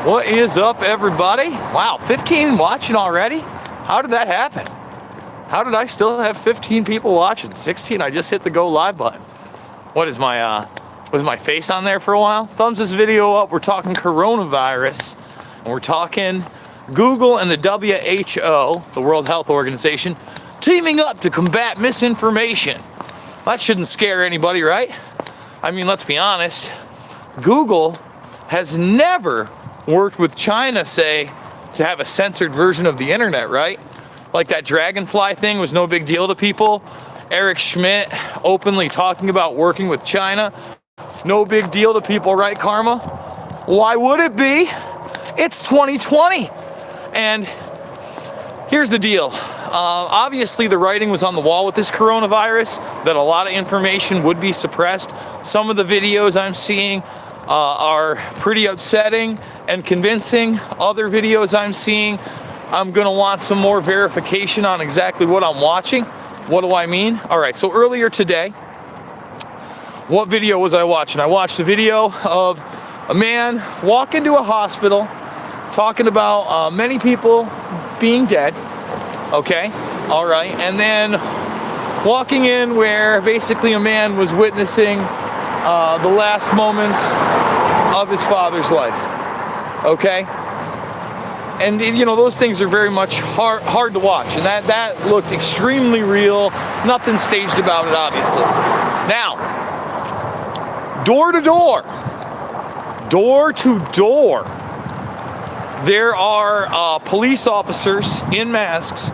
What is up, everybody? Wow, 15 watching already? How did that happen? How did I still have 15 people watching? 16, I just hit the go live button. What is was my face on there for a while? Thumbs this video up. We're talking coronavirus, and we're talking Google and the WHO, the World Health Organization, teaming up to combat misinformation. That shouldn't scare anybody, right? I mean, let's be honest. Google has never worked with China, say, to have a censored version of the internet, right? Like that dragonfly thing was no big deal to people. Eric Schmidt openly talking about working with China. No big deal to people, right, Karma? Why would it be? It's 2020. And here's the deal. Obviously, the writing was on the wall with this coronavirus, that a lot of information would be suppressed. Some of the videos I'm seeing are pretty upsetting and convincing. Other videos I'm seeing, I'm gonna want some more verification on exactly what I'm watching. What do I mean? All right, so earlier today, what video was I watching? I watched a video of a man walk into a hospital talking about many people being dead. Okay, all right, and then walking in where basically a man was witnessing the last moments of his father's life. Okay, and you know, those things are very much hard to watch, and that looked extremely real. Nothing staged about it, obviously. Now, door to door, there are police officers in masks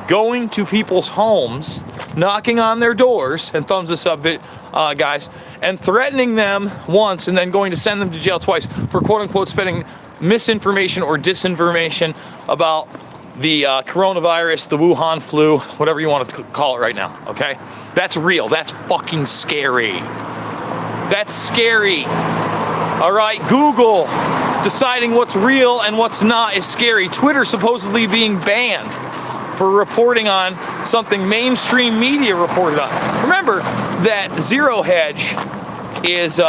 going to people's homes, knocking on their doors, and thumbs this up, guys, and threatening them once and then going to send them to jail twice for quote-unquote spreading misinformation or disinformation about the coronavirus, the Wuhan flu, whatever you want to call it right now, okay? That's real. That's fucking scary. That's scary. All right, Google deciding what's real and what's not is scary. Twitter supposedly being banned for reporting on something mainstream media reported on. Remember that Zero Hedge is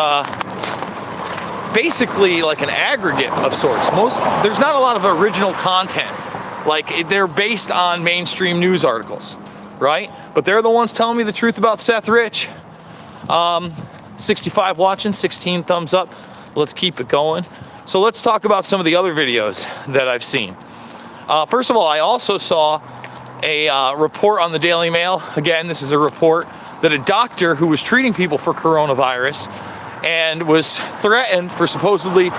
basically like an aggregate of sorts. There's not a lot of original content. Like, they're based on mainstream news articles, right? But they're the ones telling me the truth about Seth Rich. 65 watching, 16 thumbs up. Let's keep it going. So let's talk about some of the other videos that I've seen. First of all, I also saw a report on the Daily Mail. Again, this is a report that a doctor who was treating people for coronavirus and was threatened for supposedly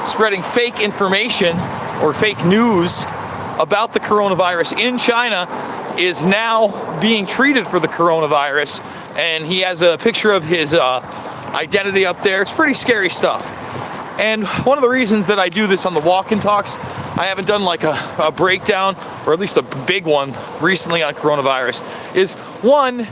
spreading fake information or fake news about the coronavirus in China is now being treated for the coronavirus. And he has a picture of his identity up there. It's pretty scary stuff. And one of the reasons that I do this on the walk and talks, I haven't done like a breakdown, or at least a big one recently on coronavirus, is one,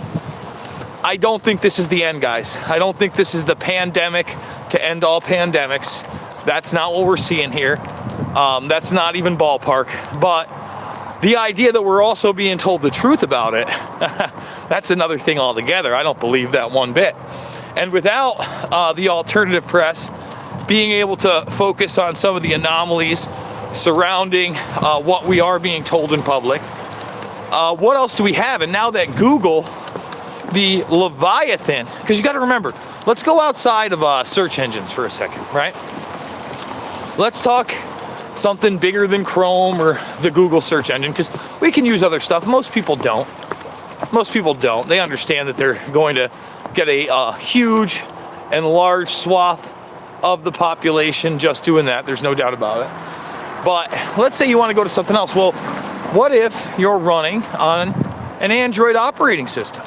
I don't think this is the end, guys. I don't think this is the pandemic to end all pandemics. That's not what we're seeing here. That's not even ballpark. But the idea that we're also being told the truth about it, that's another thing altogether. I don't believe that one bit. And without the alternative press being able to focus on some of the anomalies surrounding what we are being told in public, what else do we have? And now that Google, the Leviathan, because you got to remember, let's go outside of search engines for a second, right? Let's talk something bigger than Chrome or the Google search engine, because we can use other stuff. Most people don't. Most people don't. They understand that they're going to get a huge and large swath of the population just doing that. There's no doubt about it. But let's say you want to go to something else. Well, what if you're running on an Android operating system?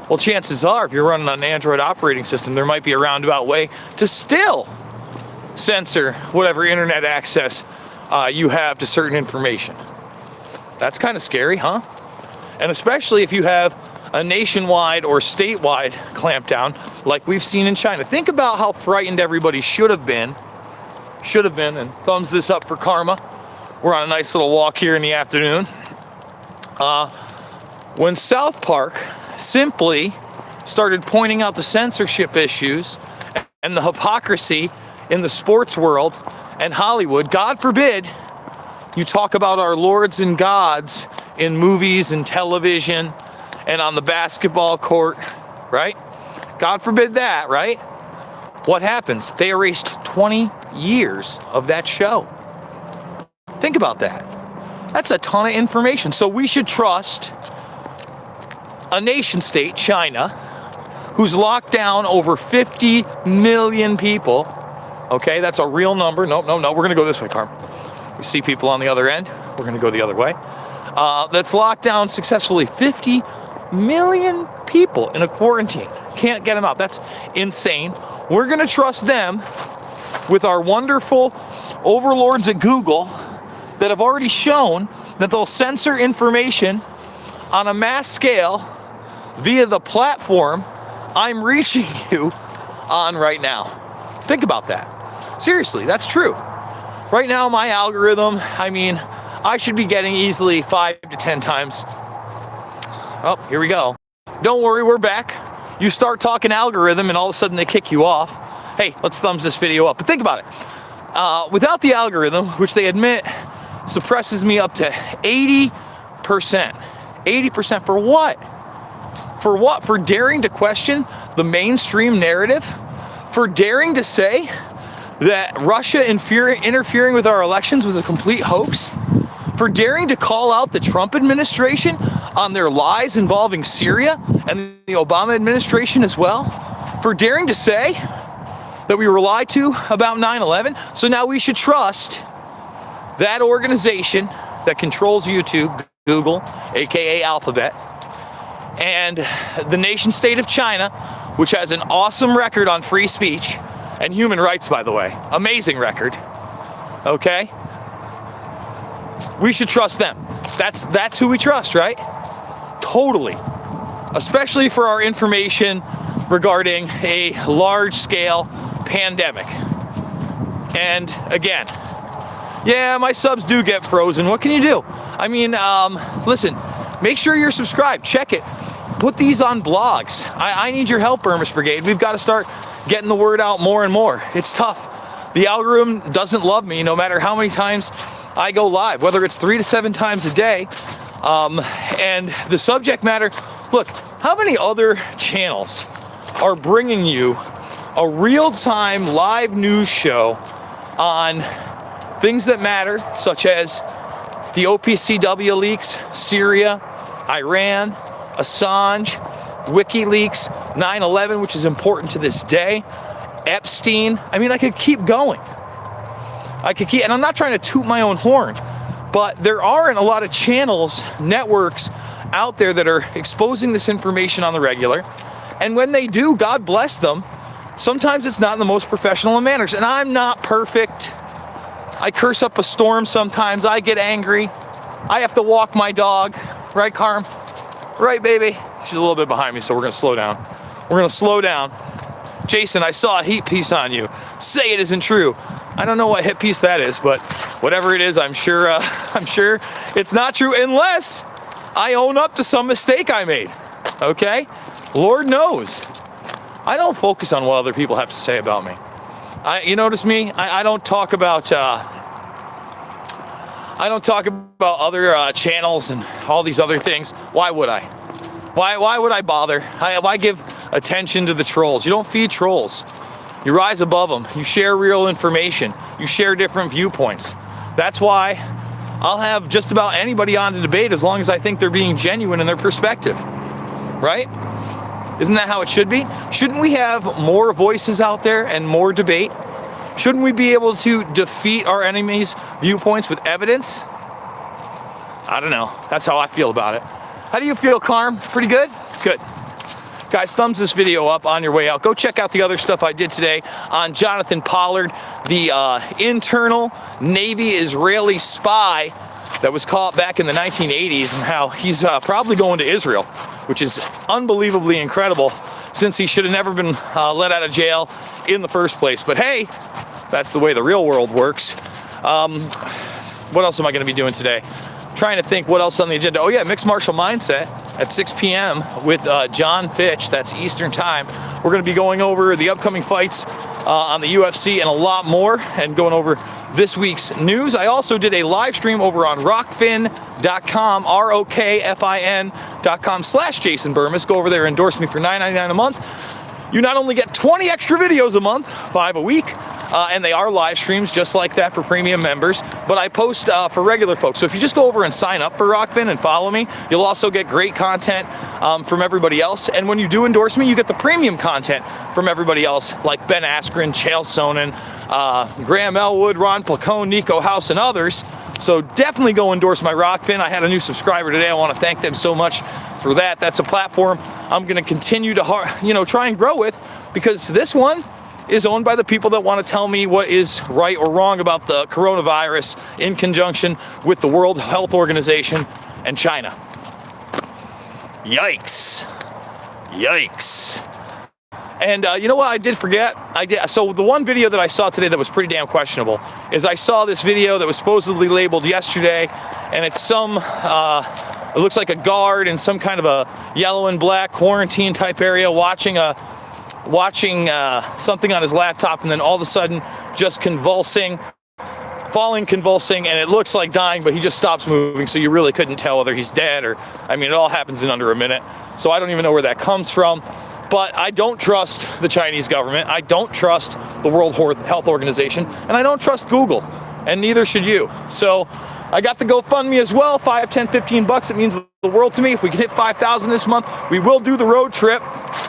Well, chances are, if you're running on an Android operating system, there might be a roundabout way to still censor whatever internet access you have to certain information. That's kind of scary, huh? And especially if you have a nationwide or statewide clampdown like we've seen in China. Think about how frightened everybody should have been, and thumbs this up for Karma. We're on a nice little walk here in the afternoon. When South Park simply started pointing out the censorship issues and the hypocrisy in the sports world and Hollywood. God forbid you talk about our lords and gods in movies and television and on the basketball court, right? God forbid that, right? What happens? They erased 20 years of that show. Think about that. That's a ton of information. So we should trust a nation state, China, who's locked down over 50 million people. Okay, that's a real number. No, we're going to go this way, Carm. We see people on the other end. We're going to go the other way. That's locked down successfully 50 million people in a quarantine. Can't get them out. That's insane. We're going to trust them with our wonderful overlords at Google that have already shown that they'll censor information on a mass scale via the platform I'm reaching you on right now. Think about that. Seriously, that's true. Right now, my algorithm, I should be getting easily 5 to 10 times. Oh, here we go. Don't worry, we're back. You start talking algorithm and all of a sudden they kick you off. Hey, let's thumbs this video up. But think about it. Without the algorithm, which they admit suppresses me up to 80%. 80% for what? For what? For daring to question the mainstream narrative? For daring to say that Russia interfering with our elections was a complete hoax? For daring to call out the Trump administration on their lies involving Syria and the Obama administration as well? For daring to say that we were lied to about 9/11? So now we should trust that organization that controls YouTube, Google, aka Alphabet, and the nation state of China, which has an awesome record on free speech and human rights, by the way. Amazing record. Okay? We should trust them. That's who we trust, right? Totally. Especially for our information regarding a large-scale pandemic. And again, yeah, my subs do get frozen. What can you do? Listen, make sure you're subscribed. Check it. Put these on blogs. I need your help, Burmese Brigade. We've got to start getting the word out more and more. It's tough. The algorithm doesn't love me no matter how many times I go live, whether it's 3 to 7 times a day. And the subject matter, look, how many other channels are bringing you a real-time live news show on things that matter, such as the OPCW leaks, Syria, Iran, Assange, WikiLeaks, 9/11, which is important to this day, Epstein. I could keep going. And I'm not trying to toot my own horn, but there aren't a lot of channels, networks out there that are exposing this information on the regular. And when they do, God bless them, sometimes it's not in the most professional of manners. And I'm not perfect. I curse up a storm sometimes. I get angry. I have to walk my dog. Right, Carm? Right, baby? She's a little bit behind me, so we're going to slow down. We're going to slow down. Jason, I saw a heat piece on you. Say it isn't true. I don't know what hit piece that is, but whatever it is, I'm sure it's not true unless I own up to some mistake I made. Okay? Lord knows. I don't focus on what other people have to say about me. You notice me? I don't talk about other channels and all these other things. Why would I? Why would I bother? Why give attention to the trolls? You don't feed trolls. You rise above them. You share real information. You share different viewpoints. That's why I'll have just about anybody on to debate as long as I think they're being genuine in their perspective. Right? Isn't that how it should be? Shouldn't we have more voices out there and more debate? Shouldn't we be able to defeat our enemies' viewpoints with evidence? I don't know. That's how I feel about it. How do you feel, Carm? Pretty good? Good. Guys, thumbs this video up on your way out. Go check out the other stuff I did today on Jonathan Pollard, the internal Navy Israeli spy that was caught back in the 1980s, and how he's probably going to Israel, which is unbelievably incredible since he should have never been let out of jail in the first place. But hey, that's the way the real world works. What else am I going to be doing today? Trying to think what else on the agenda. Oh yeah, Mixed Martial Mindset at 6 p.m. with John Fitch. That's Eastern time. We're going to be going over the upcoming fights on the UFC and a lot more, and going over this week's news. I also did a live stream over on rockfin.com, ROKFIN.com/Jason Burmis. Go over there, endorse me for $9.99 a month. You not only get 20 extra videos a month, 5 a week, and they are live streams just like that for premium members, but I post for regular folks. So if you just go over and sign up for Rockfin and follow me, you'll also get great content from everybody else. And when you do endorse me, you get the premium content from everybody else, like Ben Askren, Chael Sonnen, Graham Elwood, Ron Placone, Nico House, and others. So definitely go endorse my Rockfin. I had a new subscriber today. I want to thank them so much for that. That's a platform I'm going to continue to try and grow with, because this one is owned by the people that want to tell me what is right or wrong about the coronavirus in conjunction with the World Health Organization and China. Yikes. Yikes. And you know what I did forget? So the one video that I saw today that was pretty damn questionable is I saw this video that was supposedly labeled yesterday, and it's it looks like a guard in some kind of a yellow and black quarantine type area watching something on his laptop, and then all of a sudden just convulsing, and it looks like dying, but he just stops moving, so you really couldn't tell whether he's dead or, it all happens in under a minute. So I don't even know where that comes from. But I don't trust the Chinese government, I don't trust the World Health Organization, and I don't trust Google, and neither should you. So I got the GoFundMe as well, $5, $10, $15. It means the world to me. If we can hit 5,000 this month, we will do the road trip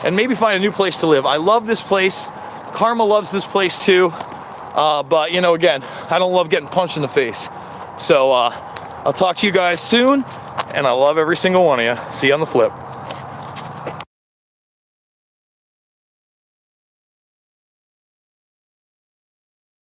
and maybe find a new place to live. I love this place. Karma loves this place too. But again, I don't love getting punched in the face. So I'll talk to you guys soon, and I love every single one of you. See you on the flip.